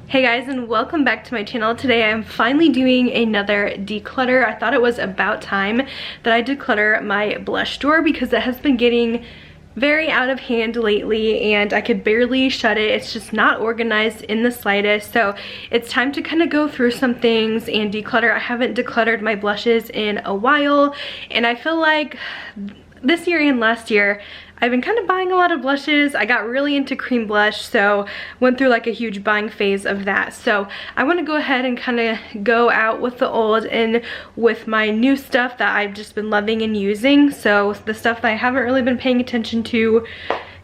Hey guys, and welcome back to my channel. Today I'm finally doing another declutter. I thought it was about time that I declutter my blush drawer because it has been getting very out of hand lately and I could barely shut it. It's just not organized in the slightest. So it's time to kind of go through some things and declutter. I haven't decluttered my blushes in a while, and I feel like this year and last year I've been kind of buying a lot of blushes. I got really into cream blush, so went through like a huge buying phase of that. So I want to go ahead and kind of go out with the old and with my new stuff that I've just been loving and using. So the stuff that I haven't really been paying attention to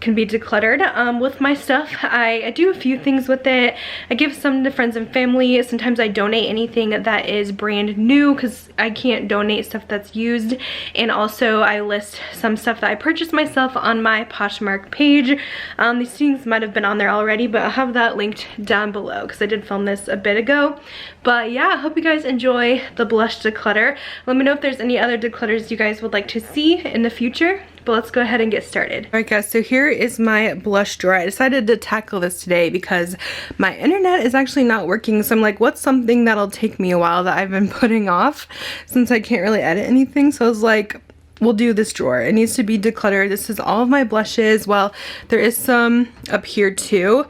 can be decluttered. With my stuff, I do a few things with it. I give some to friends and family. Sometimes I donate anything that is brand new because I can't donate stuff that's used. And also I list some stuff that I purchased myself on my Poshmark page. These things might have been on there already, but I'll have that linked down below because I did film this a bit ago. But yeah, I hope you guys enjoy the blush declutter. Let me know if there's any other declutters you guys would like to see in the future. But let's go ahead and get started. Alright guys, so here is my blush drawer. I decided to tackle this today because my internet is actually not working. So I'm like, what's something that'll take me a while that I've been putting off since I can't really edit anything? So I was like, we'll do this drawer. It needs to be decluttered. This is all of my blushes. Well, there is some up here too,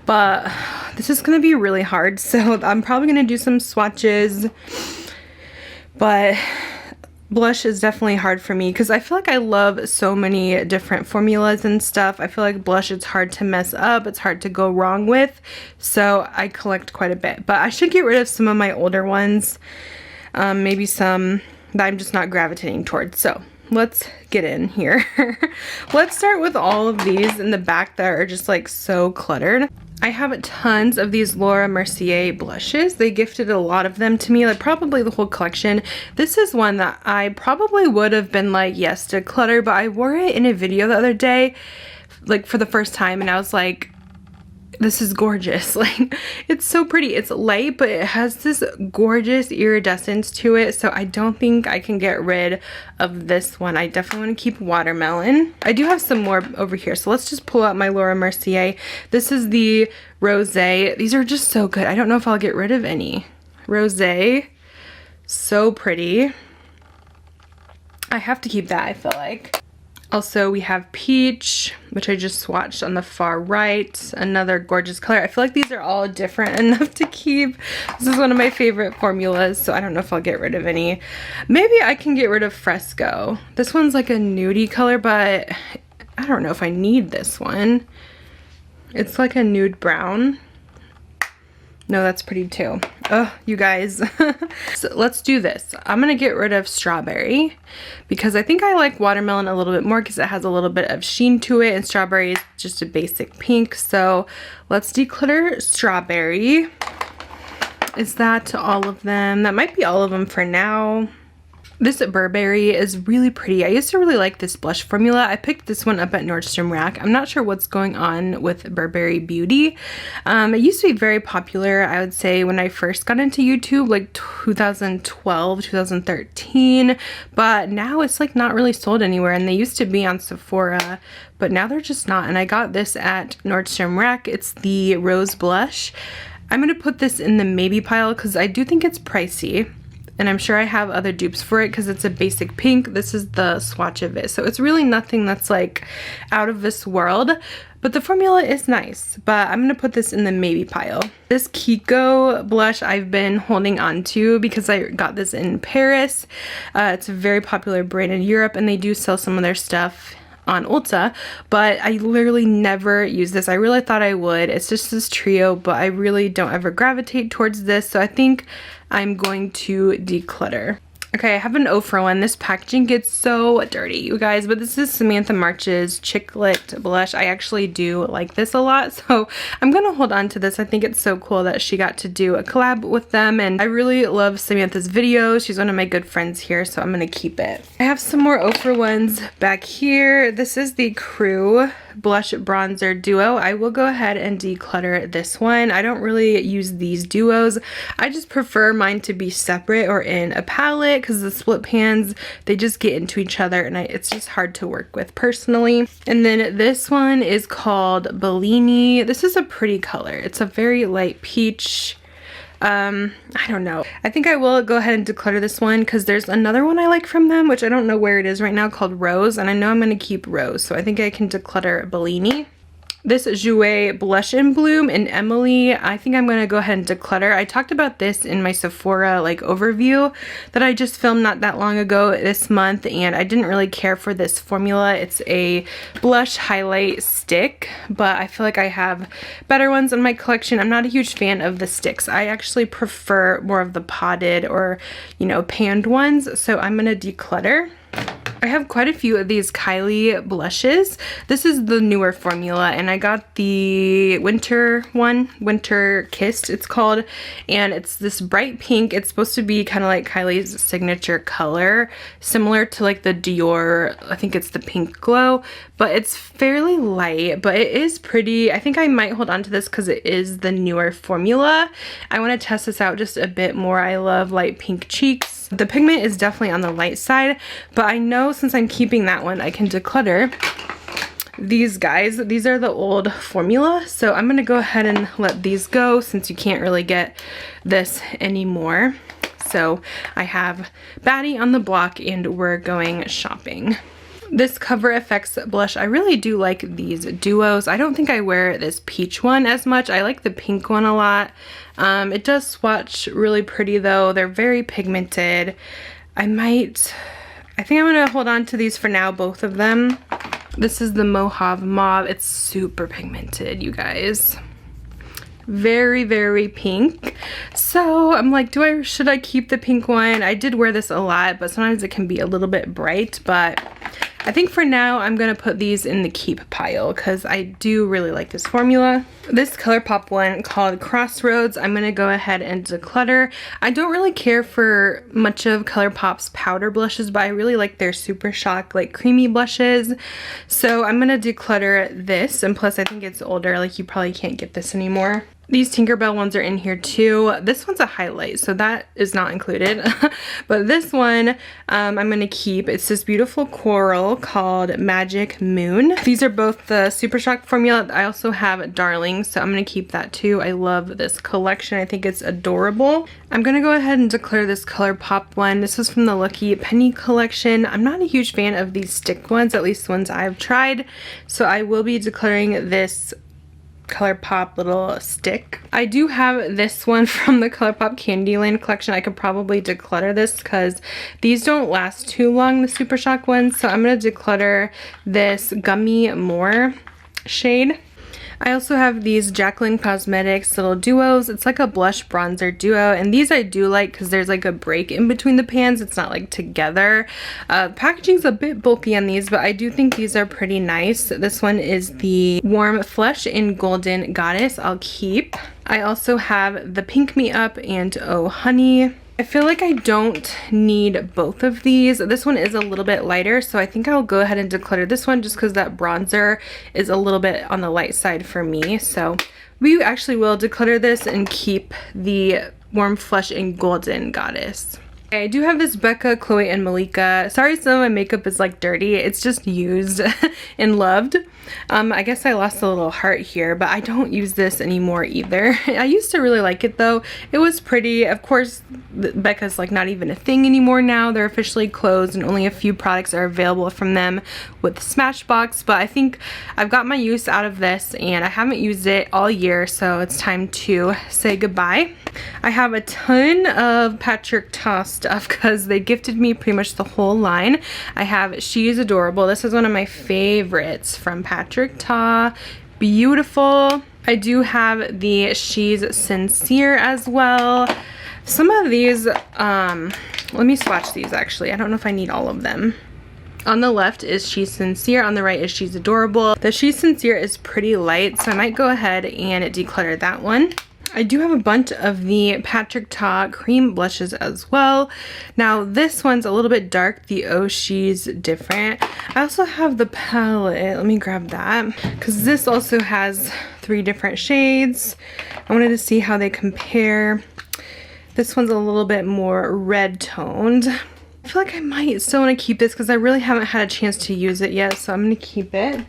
but this is gonna be really hard. So I'm probably gonna do some swatches, but blush is definitely hard for me because I feel like I love so many different formulas and stuff. I feel like blush is hard to mess up. It's hard to go wrong with. So I collect quite a bit. But I should get rid of some of my older ones. Maybe some that I'm just not gravitating towards. So let's get in here. Let's start with all of these in the back that are just like so cluttered. I have tons of these Laura Mercier blushes. They gifted a lot of them to me, like probably the whole collection. This is one that I probably would have been like, yes, declutter, but I wore it in a video the other day, like for the first time, and I was like, this is gorgeous. Like, it's so pretty. It's light, but it has this gorgeous iridescence to it, so I don't think I can get rid of this one. I definitely want to keep watermelon. I do have some more over here, so let's just pull out my Laura Mercier. This is the Rosé. These are just so good. I don't know if I'll get rid of any. Rosé, so pretty. I have to keep that, I feel like. Also, we have Peach, which I just swatched on the far right. Another gorgeous color. I feel like these are all different enough to keep. This is one of my favorite formulas, so I don't know if I'll get rid of any. Maybe I can get rid of Fresco. This one's like a nudie color, but I don't know if I need this one. It's like a nude brown. No, that's pretty too. Oh, you guys. So let's do this. I'm gonna get rid of Strawberry because I think I like watermelon a little bit more because it has a little bit of sheen to it, and Strawberry is just a basic pink. So let's declutter Strawberry. Is that all of them? That might be all of them for now. This Burberry is really pretty. I used to really like this blush formula. I picked this one up at Nordstrom Rack. I'm not sure what's going on with Burberry Beauty. It used to be very popular, I would say, when I first got into YouTube, like 2012, 2013. But now it's like not really sold anywhere, and they used to be on Sephora, but now they're just not. And I got this at Nordstrom Rack. It's the Rose Blush. I'm gonna put this in the maybe pile because I do think it's pricey. And I'm sure I have other dupes for it because it's a basic pink. This is the swatch of it. So it's really nothing that's like out of this world. But the formula is nice. But I'm going to put this in the maybe pile. This Kiko blush I've been holding on to because I got this in Paris. It's a very popular brand in Europe, and they do sell some of their stuff on Ulta, but I literally never use this. I really thought I would. It's just this trio, but I really don't ever gravitate towards this, so I think I'm going to declutter. Okay, I have an 0 for 1. This packaging gets so dirty, you guys, but this is Samantha March's Chicklet blush. I actually do like this a lot, so I'm gonna hold on to this. I think it's so cool that she got to do a collab with them, and I really love Samantha's videos. She's one of my good friends here, so I'm gonna keep it. I have some more 0 for 1s back here. This is the Crew blush bronzer duo. I will go ahead and declutter this one. I don't really use these duos. I just prefer mine to be separate or in a palette it because the split pans, they just get into each other and it's just hard to work with personally. And then this one is called Bellini. This is a pretty color. It's a very light peach. I don't know. I think I will go ahead and declutter this one because there's another one I like from them, which I don't know where it is right now, called Rose, and I know I'm going to keep Rose, so I think I can declutter Bellini. This Jouer Blush in Bloom in Emily, I think I'm going to go ahead and declutter. I talked about this in my Sephora like overview that I just filmed not that long ago this month, and I didn't really care for this formula. It's a blush highlight stick, but I feel like I have better ones in my collection. I'm not a huge fan of the sticks. I actually prefer more of the potted or, you know, panned ones, so I'm going to declutter. I have quite a few of these Kylie blushes. This is the newer formula, and I got the winter one, Winter Kissed it's called, and it's this bright pink. It's supposed to be kind of like Kylie's signature color, similar to like the Dior, I think it's the Pink Glow, but it's fairly light, but it is pretty. I think I might hold on to this because it is the newer formula. I want to test this out just a bit more. I love light pink cheeks. The pigment is definitely on the light side, but I know since I'm keeping that one, I can declutter these guys. These are the old formula, so I'm gonna go ahead and let these go since you can't really get this anymore. So I have Batty on the block and we're going shopping. This Cover FX blush, I really do like these duos. I don't think I wear this peach one as much. I like the pink one a lot. It does swatch really pretty though. They're very pigmented. I think I'm gonna hold on to these for now, both of them. This is the Mojave Mauve. It's super pigmented, you guys. Very, very pink. So I'm like, should I keep the pink one? I did wear this a lot, but sometimes it can be a little bit bright, but I think for now I'm gonna put these in the keep pile because I do really like this formula. This ColourPop one called Crossroads, I'm gonna go ahead and declutter. I don't really care for much of ColourPop's powder blushes, but I really like their Super Shock like creamy blushes. So I'm gonna declutter this, and plus I think it's older, like you probably can't get this anymore. These Tinkerbell ones are in here too. This one's a highlight, so that is not included. But this one I'm gonna keep. It's this beautiful coral called Magic Moon. These are both the Super Shock formula. I also have Darling, so I'm gonna keep that too. I love this collection. I think it's adorable. I'm gonna go ahead and declare this ColourPop one. This is from the Lucky Penny collection. I'm not a huge fan of these stick ones, at least the ones I've tried. So I will be declaring this ColourPop little stick. I do have this one from the ColourPop Candyland collection. I could probably declutter this because these don't last too long, the Super Shock ones. So I'm going to declutter this Gummy More shade. I also have these Jacqueline Cosmetics little duos. It's like a blush bronzer duo, and these I do like because there's like a break in between the pans. It's not like together. Packaging's a bit bulky on these, but I do think these are pretty nice. This one is the Warm Flush in Golden Goddess. I'll keep. I also have the Pink Me Up and Oh Honey. I feel like I don't need both of these. This one is a little bit lighter, so I think I'll go ahead and declutter this one just because that bronzer is a little bit on the light side for me. So we actually will declutter this and keep the Warm Flush in Golden Goddess. I do have this Becca, Chloe, and Malika. Sorry some of my makeup is like dirty. It's just used and loved. I guess I lost a little heart here, but I don't use this anymore either. I used to really like it though. It was pretty. Of course, Becca's like not even a thing anymore now. They're officially closed and only a few products are available from them with Smashbox, but I think I've got my use out of this and I haven't used it all year, so it's time to say goodbye. I have a ton of Patrick Ta stuff because they gifted me pretty much the whole line. I have She's Adorable. This is one of my favorites from Patrick Ta. Beautiful. I do have the She's Sincere as well. Some of these, let me swatch these actually. I don't know if I need all of them. On the left is She's Sincere, on the right is She's Adorable. The She's Sincere is pretty light, so I might go ahead and declutter that one. I do have a bunch of the Patrick Ta cream blushes as well. Now this one's a little bit dark, the Oh She's Different. I also have the palette, let me grab that, because this also has 3 different shades. I wanted to see how they compare. This one's a little bit more red toned. feel like I might still want to keep this because I really haven't had a chance to use it yet, so I'm going to keep it.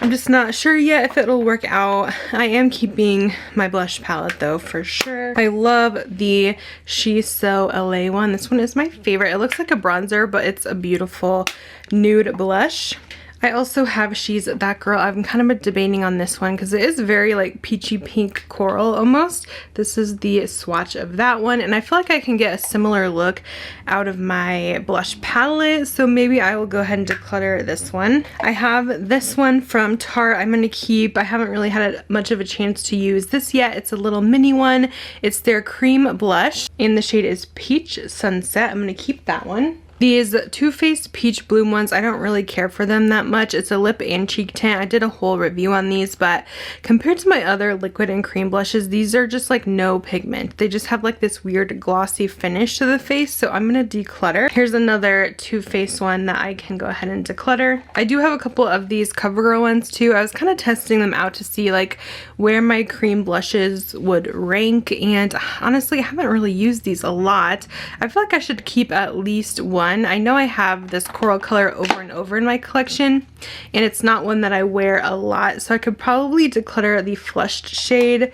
I'm just not sure yet if it'll work out. I am keeping my blush palette though, for sure. I love the She's So LA one. This one is my favorite. It looks like a bronzer, but it's a beautiful nude blush. I also have She's That Girl. I'm kind of debating on this one because it is very like peachy pink coral almost. This is the swatch of that one, and I feel like I can get a similar look out of my blush palette, so maybe I will go ahead and declutter this one. I have this one from Tarte I'm going to keep. I haven't really had much of a chance to use this yet. It's a little mini one. It's their cream blush, and the shade is Peach Sunset. I'm going to keep that one. These Too Faced Peach Bloom ones, I don't really care for them that much. It's a lip and cheek tint. I did a whole review on these, but compared to my other liquid and cream blushes, these are just like no pigment. They just have like this weird glossy finish to the face, so I'm going to declutter. Here's another Too Faced one that I can go ahead and declutter. I do have a couple of these CoverGirl ones too. I was kind of testing them out to see like where my cream blushes would rank, and honestly, I haven't really used these a lot. I feel like I should keep at least one. I know I have this coral color over and over in my collection, and it's not one that I wear a lot, so I could probably declutter the flushed shade.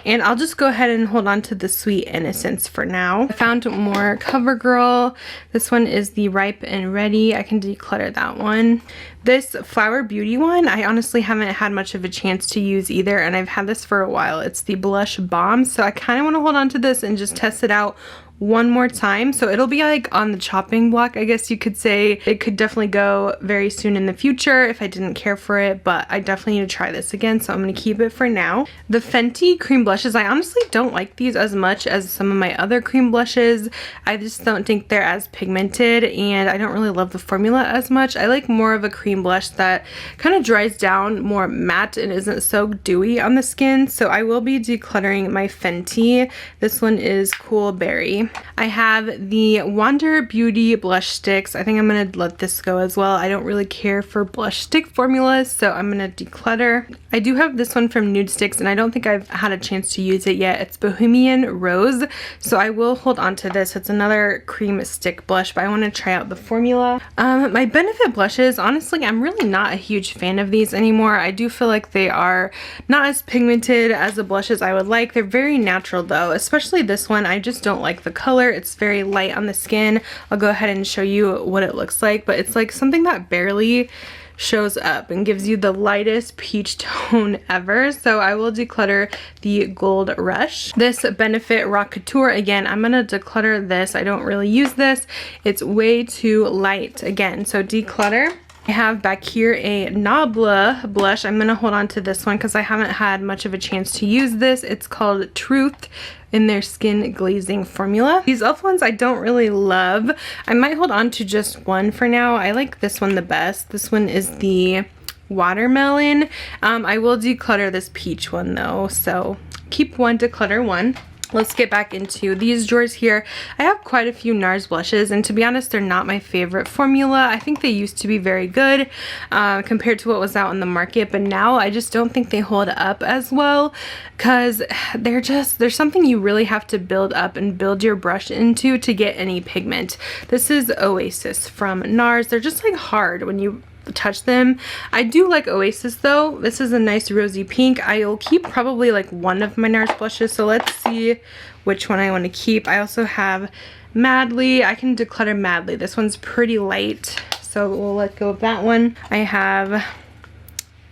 And I'll just go ahead and hold on to the Sweet Innocence for now. I found more CoverGirl. This one is the Ripe and Ready. I can declutter that one. This Flower Beauty one, I honestly haven't had much of a chance to use either, and I've had this for a while. It's the Blush Bomb, so I kind of want to hold on to this and just test it out one more time. So it'll be like on the chopping block, I guess you could say. It could definitely go very soon in the future if I didn't care for it, but I definitely need to try this again, so I'm going to keep it for now. The Fenty cream blushes, I honestly don't like these as much as some of my other cream blushes. I just don't think they're as pigmented, and I don't really love the formula as much. I like more of a cream blush that kind of dries down more matte and isn't so dewy on the skin, so I will be decluttering my Fenty. This one is Cool Berry. I have the Wander Beauty blush sticks. I think I'm going to let this go as well. I don't really care for blush stick formulas, so I'm going to declutter. I do have this one from Nude Sticks, and I don't think I've had a chance to use it yet. It's Bohemian Rose, so I will hold on to this. It's another cream stick blush, but I want to try out the formula. My Benefit blushes, honestly, I'm really not a huge fan of these anymore. I do feel like they are not as pigmented as the blushes I would like. They're very natural though, especially this one. I just don't like the color. It's very light on the skin. I'll go ahead and show you what it looks like, but it's like something that barely shows up and gives you the lightest peach tone ever. So I will declutter the Gold Rush. This Benefit Rock Couture, again, I'm gonna declutter this. I don't really use this. It's way too light again, so declutter. I have back here a Nabla blush. I'm going to hold on to this one because I haven't had much of a chance to use this. It's called Truth in their Skin Glazing formula. These e.l.f. ones I don't really love. I might hold on to just one for now. I like this one the best. This one is the Watermelon. I will declutter this peach one though, so keep one, declutter one. Let's get back into these drawers here. I have quite a few NARS blushes, and to be honest, they're not my favorite formula. I think they used to be very good compared to what was out in the market, but now I just don't think they hold up as well because there's something you really have to build up and build your brush into to get any pigment. This is Oasis from NARS. They're just like hard when you touch them. I do like Oasis though. This is a nice rosy pink. I'll keep probably like one of my NARS blushes, so let's see which one I want to keep. I also have Madly. I can declutter Madly. This one's pretty light, so we'll let go of that one. I have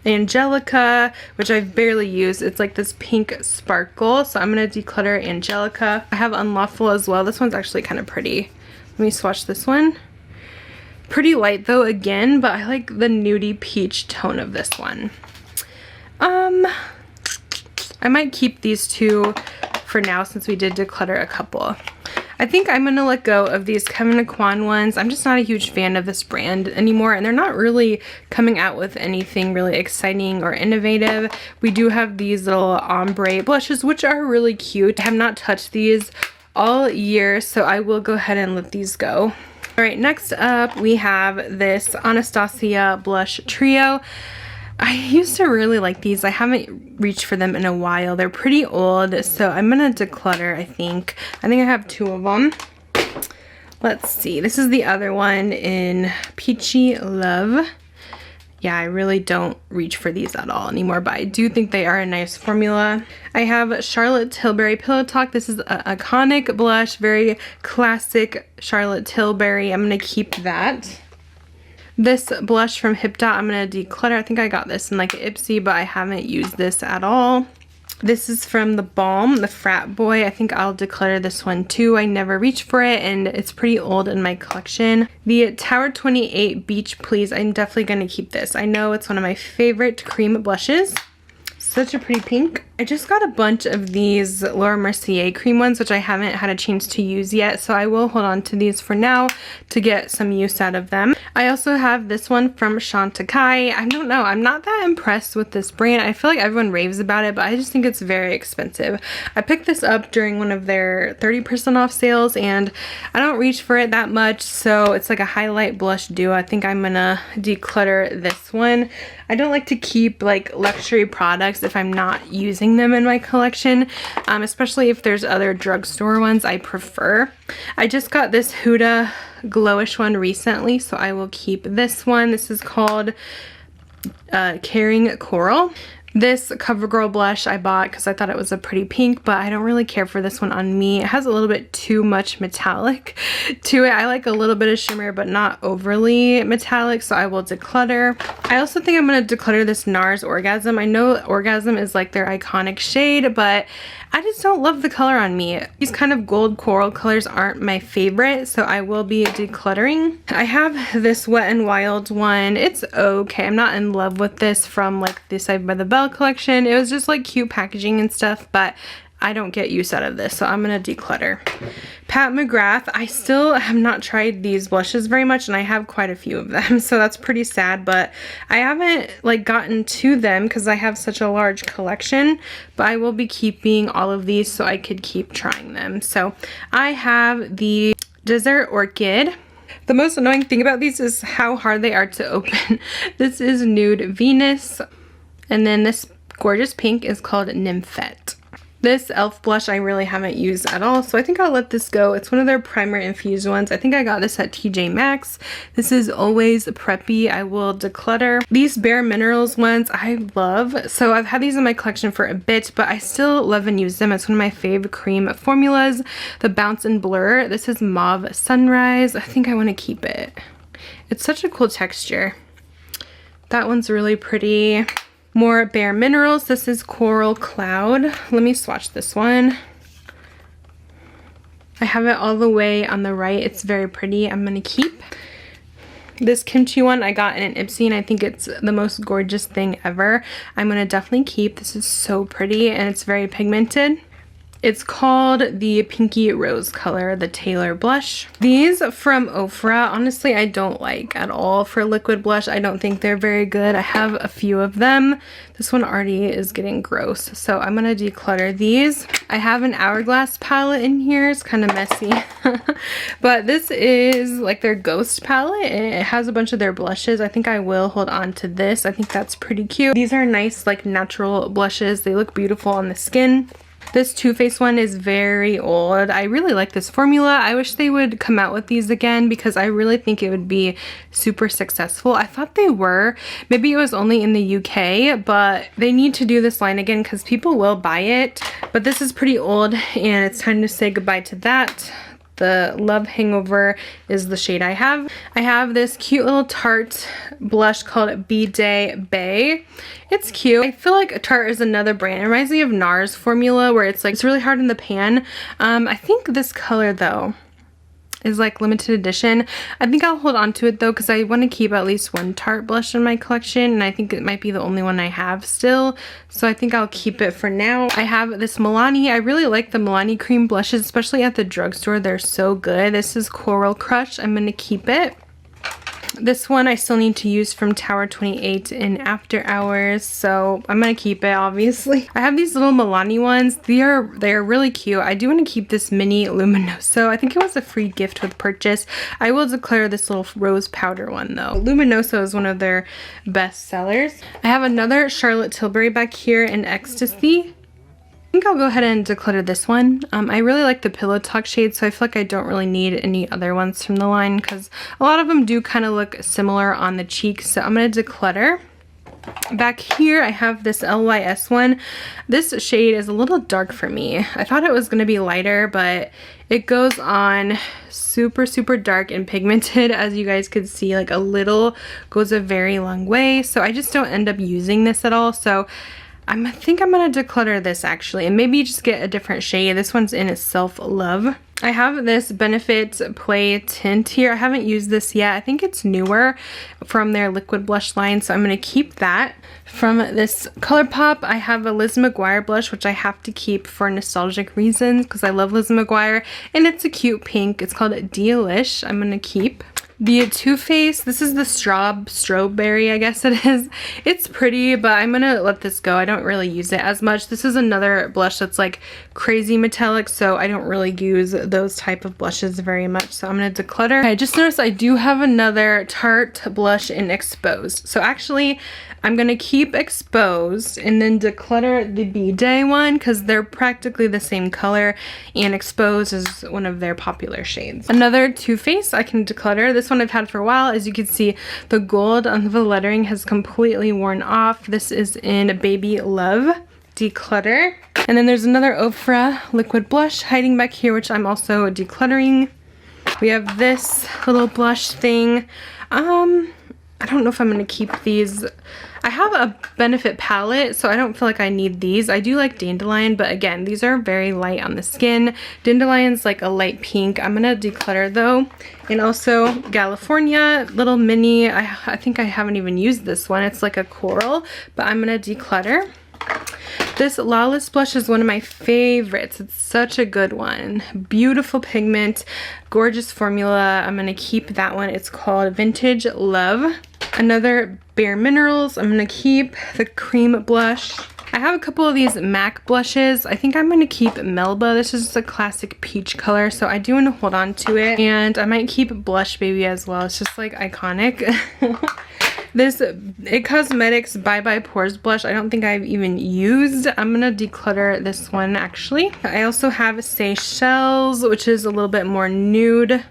Angelica, which I've barely used. It's like this pink sparkle, so I'm going to declutter Angelica. I have Unlawful as well. This one's actually kind of pretty. Let me swatch this one. Pretty light though again, but I like the nudie peach tone of this one. I might keep these two for now since we did declutter a couple. I think I'm going to let go of these Kevyn Aucoin ones. I'm just not a huge fan of this brand anymore, and they're not really coming out with anything really exciting or innovative. We do have these little ombre blushes, which are really cute. I have not touched these all year, so I will go ahead and let these go. Alright, next up we have this Anastasia blush trio. I used to really like these. I haven't reached for them in a while. They're pretty old, so I'm gonna declutter, I think. I have two of them. Let's see, this is the other one in Peachy Love. Yeah, I really don't reach for these at all anymore, but I do think they are a nice formula. I have Charlotte Tilbury Pillow Talk. This is an iconic blush, very classic Charlotte Tilbury. I'm gonna keep that. This blush from Hip Dot, I'm gonna declutter. I think I got this in like an Ipsy, but I haven't used this at all. This is from the Balm, the Frat Boy. I think I'll declutter this one too. I never reach for it and it's pretty old in my collection. The Tower 28 Beach Please, I'm definitely gonna keep this. I know it's one of my favorite cream blushes. Such a pretty pink. I just got a bunch of these Laura Mercier cream ones, which I haven't had a chance to use yet, so I will hold on to these for now to get some use out of them. I also have this one from Chantecaille. I don't know, I'm not that impressed with this brand. I feel like everyone raves about it, but I just think it's very expensive. I picked this up during one of their 30% off sales, and I don't reach for it that much, so it's like a highlight blush duo. I think I'm gonna declutter this one. I don't like to keep like luxury products if I'm not using them in my collection, especially if there's other drugstore ones I prefer. I just got this Huda glowish one recently, so I will keep this one. This is called Caring Coral. This CoverGirl blush I bought because I thought it was a pretty pink, but I don't really care for this one on me. It has a little bit too much metallic to it. I like a little bit of shimmer, but not overly metallic, so I will declutter. I also think I'm going to declutter this NARS Orgasm. I know Orgasm is like their iconic shade, but I just don't love the color on me. These kind of gold coral colors aren't my favorite, so I will be decluttering. I have this Wet n Wild one. It's okay. I'm not in love with this from like the Saved by the Bell collection. It was just like cute packaging and stuff, but I don't get use out of this, so I'm gonna declutter. Pat McGrath, I still have not tried these blushes very much, and I have quite a few of them, so that's pretty sad, but I haven't like gotten to them because I have such a large collection, but I will be keeping all of these so I could keep trying them. So I have the Desert Orchid. The most annoying thing about these is how hard they are to open. This is Nude Venus, and then this gorgeous pink is called Nymphette. This e.l.f. blush I really haven't used at all, so I think I'll let this go. It's one of their primer infused ones. I think I got this at TJ Maxx. This is Always Preppy. I will declutter. These Bare Minerals ones I love, so I've had these in my collection for a bit, but I still love and use them. It's one of my fave cream formulas. The Bounce and Blur. This is Mauve Sunrise. I think I want to keep it. It's such a cool texture. That one's really pretty. More Bare Minerals. This is Coral Cloud. Let me swatch this one. I have it all the way on the right. It's very pretty. I'm gonna keep. This Kimchi one I got in an Ipsy, and I think it's the most gorgeous thing ever. I'm gonna definitely keep. This is so pretty, and it's very pigmented. It's called the Pinky Rose color, the Taylor blush. These from Ofra, honestly, I don't like at all for liquid blush. I don't think they're very good. I have a few of them. This one already is getting gross, so I'm gonna declutter these. I have an Hourglass palette in here. It's kind of messy, but this is like their Ghost palette, and it has a bunch of their blushes. I think I will hold on to this. I think that's pretty cute. These are nice, like natural blushes. They look beautiful on the skin. This Too Faced one is very old. I really like this formula. I wish they would come out with these again because I really think it would be super successful. I thought they were. Maybe it was only in the UK, but they need to do this line again because people will buy it. But this is pretty old, and it's time to say goodbye to that. The Love Hangover is the shade I have. I have this cute little Tarte blush called B-Day Bay. It's cute. I feel like Tarte is another brand. It reminds me of NARS formula where it's like, it's really hard in the pan. I think this color though is like limited edition. I think I'll hold on to it though because I want to keep at least one Tarte blush in my collection, and I think it might be the only one I have still, so I think I'll keep it for now. I have this Milani. I really like the Milani cream blushes, especially at the drugstore. They're so good. This is Coral Crush. I'm going to keep it. This one I still need to use from Tower 28 in After Hours, so I'm gonna keep it, obviously. I have these little Milani ones. They are really cute. I do want to keep this mini Luminoso. I think it was a free gift with purchase. I will declare this little rose powder one though. Luminoso is one of their best sellers. I have another Charlotte Tilbury back here in Ecstasy. think I'll go ahead and declutter this one. I really like the Pillow Talk shade, so I feel like I don't really need any other ones from the line because a lot of them do kind of look similar on the cheeks. So I'm going to declutter. Back here I have this LYS one. This shade is a little dark for me. I thought it was going to be lighter, but it goes on super dark and pigmented. As you guys could see, like a little goes a very long way, so I just don't end up using this at all. So I think I'm gonna declutter this actually, and maybe just get a different shade. This one's in Self Love. I have this Benefit Play tint here. I haven't used this yet. I think it's newer from their liquid blush line, so I'm gonna keep that. From this ColourPop, I have a Liz McGuire blush, which I have to keep for nostalgic reasons because I love Liz McGuire, and it's a cute pink. It's called Dealish. I'm gonna keep. The Too Faced, this is the strawberry, I guess it is. It's pretty, but I'm gonna let this go. I don't really use it as much. This is another blush that's like crazy metallic, so I don't really use those type of blushes very much, so I'm gonna declutter. I just noticed I do have another Tarte blush in Exposed. So actually, I'm gonna keep Exposed and then declutter the B-Day one because they're practically the same color, and Exposed is one of their popular shades. Another Too Faced I can declutter. This one I've had for a while. As you can see, the gold on the lettering has completely worn off. This is in Baby Love. Declutter. And then there's another Ofra liquid blush hiding back here, which I'm also decluttering. We have this little blush thing. I don't know if I'm going to keep these. I have a Benefit palette, so I don't feel like I need these. I do like Dandelion, but again, these are very light on the skin. Dandelion's like a light pink. I'm going to declutter though. And also California, little mini. I think I haven't even used this one. It's like a coral, but I'm going to declutter. This Lawless blush is one of my favorites. It's such a good one. Beautiful pigment, gorgeous formula. I'm going to keep that one. It's called Vintage Love. Another Bare Minerals. I'm going to keep the cream blush. I have a couple of these MAC blushes. I think I'm going to keep Melba. This is a classic peach color, so I do want to hold on to it. And I might keep Blush Baby as well. It's just like iconic. This IT Cosmetics Bye Bye Pores blush, I don't think I've even used. I'm going to declutter this one actually. I also have Seychelles, which is a little bit more nude.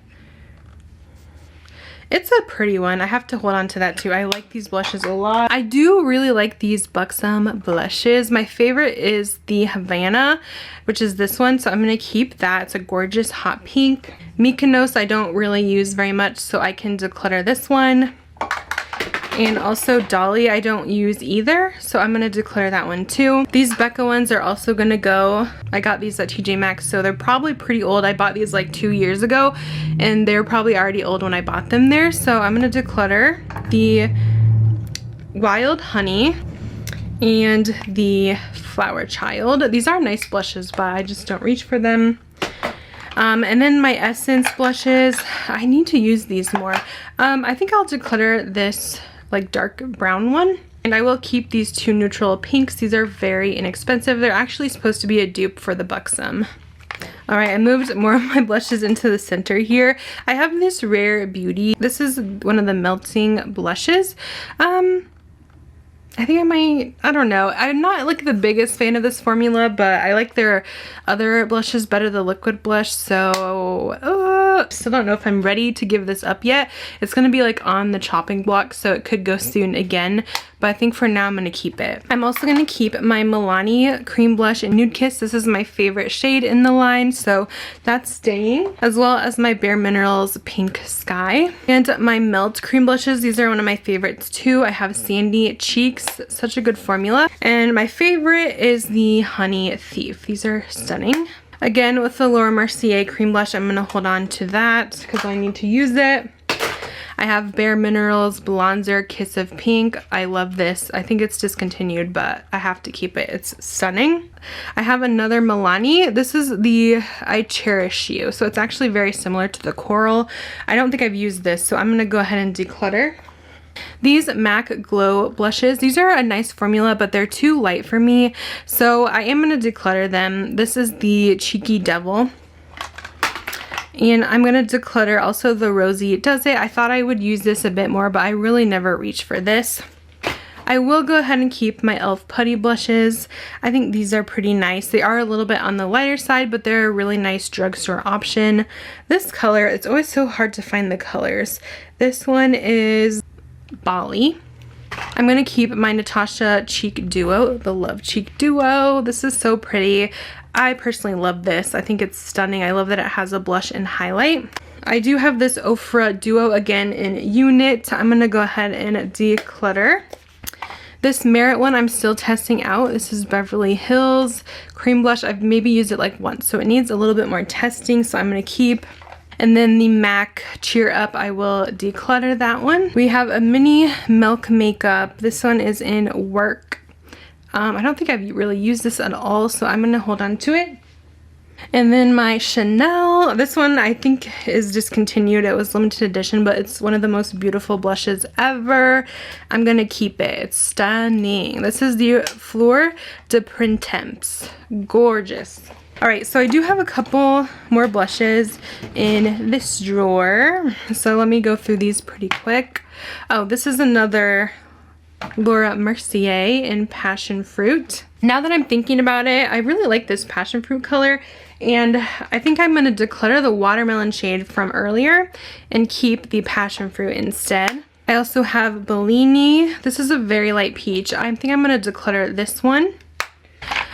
It's a pretty one. I have to hold on to that too. I like these blushes a lot. I do really like these Buxom blushes. My favorite is the Havana, which is this one, so I'm going to keep that. It's a gorgeous hot pink. Mykonos I don't really use very much, so I can declutter this one. And also Dolly I don't use either, so I'm going to declare that one too. These Becca ones are also going to go. I got these at TJ Maxx, so they're probably pretty old. I bought these like 2 years ago, and they're probably already old when I bought them there, so I'm going to declutter. The Wild Honey and the Flower Child. These are nice blushes, but I just don't reach for them. And then my Essence blushes. I need to use these more. I think I'll declutter this like dark brown one, and I will keep these two neutral pinks. These are very inexpensive. They're actually supposed to be a dupe for the Buxom. All right, I moved more of my blushes into the center here. I have this Rare Beauty. This is one of the melting blushes. I think I might, I don't know. I'm not like the biggest fan of this formula, but I like their other blushes better, the liquid blush. So, still don't know if I'm ready to give this up yet. It's going to be like on the chopping block, so it could go soon again. But I think for now I'm going to keep it. I'm also going to keep my Milani Cream Blush in Nude Kiss. This is my favorite shade in the line, so that's staying. As well as my Bare Minerals Pink Sky. And my Melt Cream Blushes. These are one of my favorites too. I have Sandy Cheeks. Such a good formula. And my favorite is the Honey Thief. These are stunning. Again, with the Laura Mercier Cream Blush, I'm going to hold on to that because I need to use it. I have Bare Minerals Bronzer Kiss of Pink. I love this. I think it's discontinued, but I have to keep it. It's stunning. I have another Milani. This is the I Cherish You. So it's actually very similar to the Coral. I don't think I've used this, so I'm going to go ahead and declutter. These MAC Glow blushes, these are a nice formula, but they're too light for me, so I am going to declutter them. This is the Cheeky Devil. And I'm going to declutter also the Rosie Does It. I thought I would use this a bit more, but I really never reach for this. I will go ahead and keep my e.l.f. Putty blushes. I think these are pretty nice. They are a little bit on the lighter side, but they're a really nice drugstore option. This color, it's always so hard to find the colors. This one is Bali. I'm going to keep my Natasha Cheek Duo, the Love Cheek Duo. This is so pretty. I personally love this. I think it's stunning. I love that it has a blush and highlight. I do have this Ofra Duo again in Unit. I'm going to go ahead and declutter. This Merit one I'm still testing out. This is Beverly Hills cream blush. I've maybe used it like once, so it needs a little bit more testing, so I'm going to keep. And then the MAC Cheer Up, I will declutter that one. We have a mini Milk makeup. This one is in Work. I don't think I've really used this at all, so I'm going to hold on to it. And then my Chanel, this one I think is discontinued. It was limited edition, but it's one of the most beautiful blushes ever. I'm gonna keep it. It's stunning. This is the Fleur de Printemps. Gorgeous. Alright, so I do have a couple more blushes in this drawer. So let me go through these pretty quick. Oh, this is another Laura Mercier in Passion Fruit. Now that I'm thinking about it, I really like this passion fruit color, and I think I'm going to declutter the watermelon shade from earlier and keep the passion fruit instead. I also have Bellini. This is a very light peach. I think I'm going to declutter this one.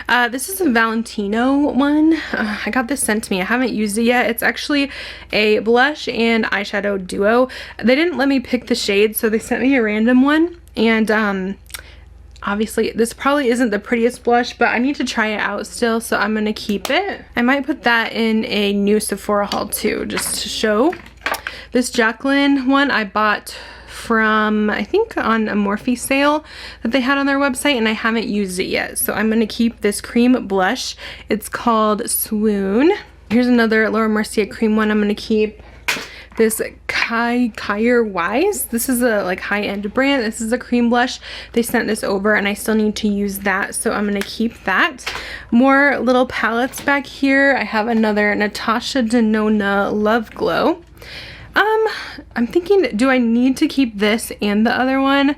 This is a Valentino one. I got this sent to me. I haven't used it yet. It's actually a blush and eyeshadow duo. They didn't let me pick the shade, so they sent me a random one. And obviously this probably isn't the prettiest blush, but I need to try it out still, so I'm gonna keep it. I might put that in a new Sephora haul too, just to show. This Jacqueline one I bought from, I think, on a Morphe sale that they had on their website, and I haven't used it yet, so I'm gonna keep this cream blush. It's called Swoon. Here's another Laura Mercier cream one I'm gonna keep. This Kyer Wise. This is a like high-end brand. This is a cream blush. They sent this over and I still need to use that, so I'm gonna keep that. More little palettes back here. I have another Natasha Denona Love Glow. I'm thinking, do I need to keep this and the other one?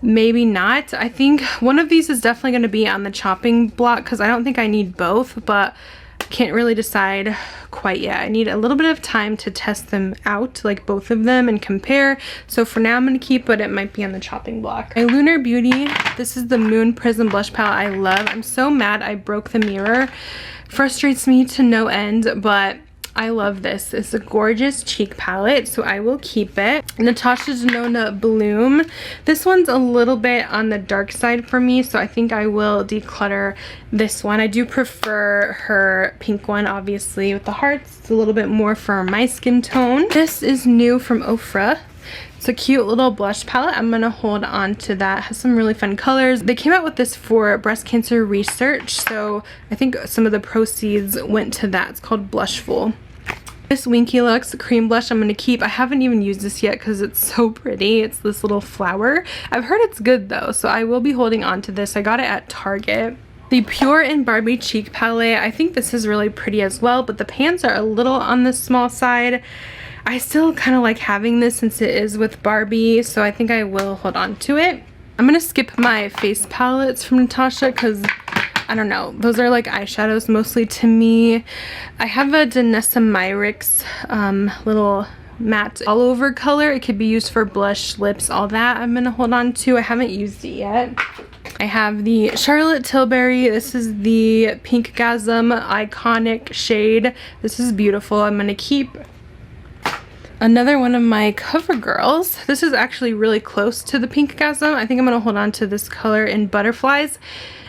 Maybe not. I think one of these is definitely going to be on the chopping block because I don't think I need both, but can't really decide quite yet. I need a little bit of time to test them out, like both of them, and compare. So for now I'm going to keep, but it might be on the chopping block. My Lunar Beauty, this is the Moon Prism blush palette I love. I'm so mad I broke the mirror. Frustrates me to no end, but I love this. It's a gorgeous cheek palette, so I will keep it. Natasha Denona Bloom. This one's a little bit on the dark side for me, so I think I will declutter this one. I do prefer her pink one, obviously, with the hearts. It's a little bit more for my skin tone. This is new from Ofra. It's a cute little blush palette. I'm gonna hold on to that. It has some really fun colors. They came out with this for breast cancer research, so I think some of the proceeds went to that. It's called Blushful. This Winky Lux cream blush I'm going to keep. I haven't even used this yet because it's so pretty. It's this little flower. I've heard it's good though, so I will be holding on to this. I got it at Target. The Pure and Barbie Cheek Palette. I think this is really pretty as well, but the pans are a little on the small side. I still kind of like having this since it is with Barbie, so I think I will hold on to it. I'm going to skip my face palettes from Natasha because I don't know, those are like eyeshadows mostly to me. I have a Danessa Myricks little matte all over color. It could be used for blush, lips, all that. I'm gonna hold on to. I haven't used it yet. I have the Charlotte Tilbury. This is the Pink Gasm Iconic shade. This is beautiful. I'm gonna keep. Another one of my CoverGirls. This is actually really close to the Pink Gasm. I think I'm gonna hold on to this color in Butterflies.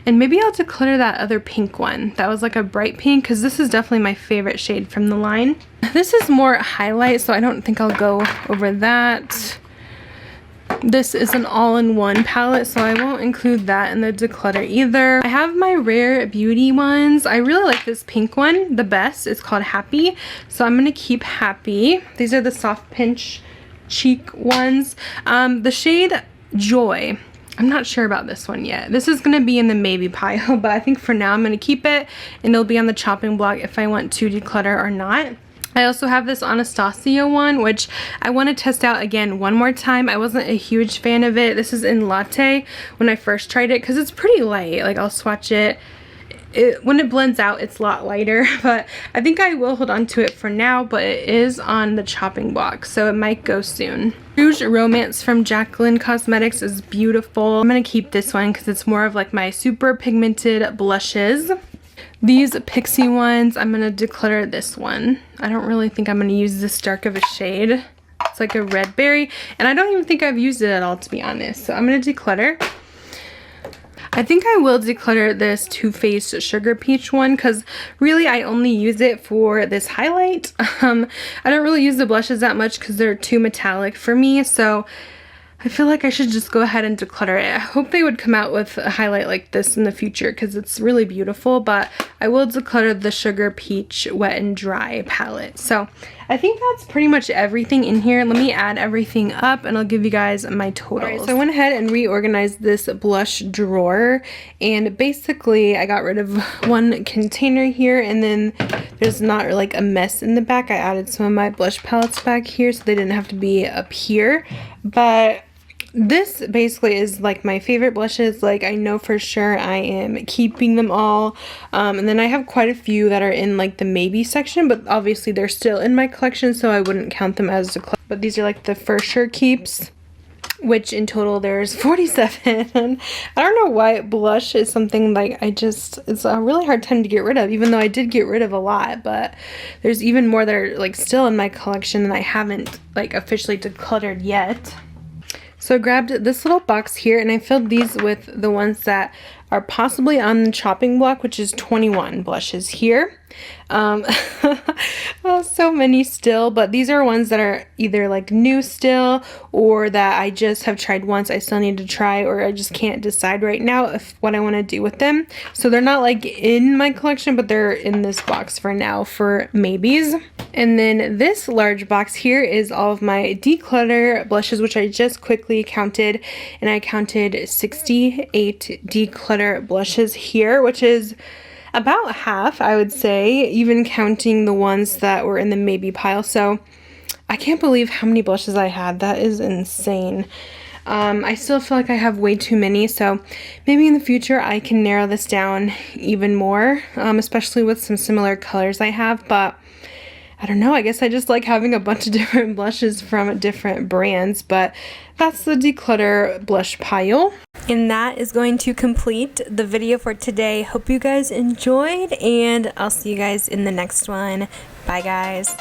And maybe I'll declutter that other pink one. That was like a bright pink, because this is definitely my favorite shade from the line. This is more highlight, so I don't think I'll go over that. This is an all-in-one palette, so I won't include that in the declutter either. I have my Rare Beauty ones. I really like this pink one the best. It's called Happy, so I'm gonna keep Happy. These are the soft pinch cheek ones. The shade Joy. I'm not sure about this one yet. This is gonna be in the maybe pile, but I think for now I'm gonna keep it, and it'll be on the chopping block if I want to declutter or not. I also have this Anastasia one, which I want to test out again one more time. I wasn't a huge fan of it. This is in Latte when I first tried it because it's pretty light. Like, I'll swatch it. When it blends out, it's a lot lighter, but I think I will hold on to it for now, but it is on the chopping block, so it might go soon. Rouge Romance from Jaclyn Cosmetics is beautiful. I'm going to keep this one because it's more of like my super pigmented blushes. These Pixie ones, I'm going to declutter this one. I don't really think I'm going to use this dark of a shade. It's like a red berry, and I don't even think I've used it at all, to be honest. So I'm going to declutter. I think I will declutter this Too Faced Sugar Peach one because really I only use it for this highlight. I don't really use the blushes that much because they're too metallic for me, so I feel like I should just go ahead and declutter it. I hope they would come out with a highlight like this in the future because it's really beautiful, but I will declutter the Sugar Peach Wet and Dry palette. So I think that's pretty much everything in here. Let me add everything up and I'll give you guys my totals. Alright, so I went ahead and reorganized this blush drawer, and basically I got rid of one container here, and then there's not like a mess in the back. I added some of my blush palettes back here so they didn't have to be up here, but this basically is like my favorite blushes. Like, I know for sure I am keeping them all, and then I have quite a few that are in like the maybe section, but obviously they're still in my collection, so I wouldn't count them as a collection. But these are like the for sure keeps, which in total there's 47. I don't know why blush is something like it's a really hard time to get rid of, even though I did get rid of a lot, but there's even more that are like still in my collection and I haven't like officially decluttered yet. So I grabbed this little box here and I filled these with the ones that are possibly on the chopping block, which is 21 blushes here. Oh, so many still, but these are ones that are either like new still or that I just have tried once, I still need to try, or I just can't decide right now what I want to do with them. So they're not like in my collection, but they're in this box for now for maybes. And then this large box here is all of my declutter blushes, which I just quickly counted, and I counted 68 declutter blushes here, which is about half, I would say, even counting the ones that were in the maybe pile. So I can't believe how many blushes I had. That is insane. I still feel like I have way too many, so maybe in the future I can narrow this down even more, especially with some similar colors I have, but I don't know, I guess I just like having a bunch of different blushes from different brands, but that's the declutter blush pile. And that is going to complete the video for today. Hope you guys enjoyed, and I'll see you guys in the next one. Bye, guys.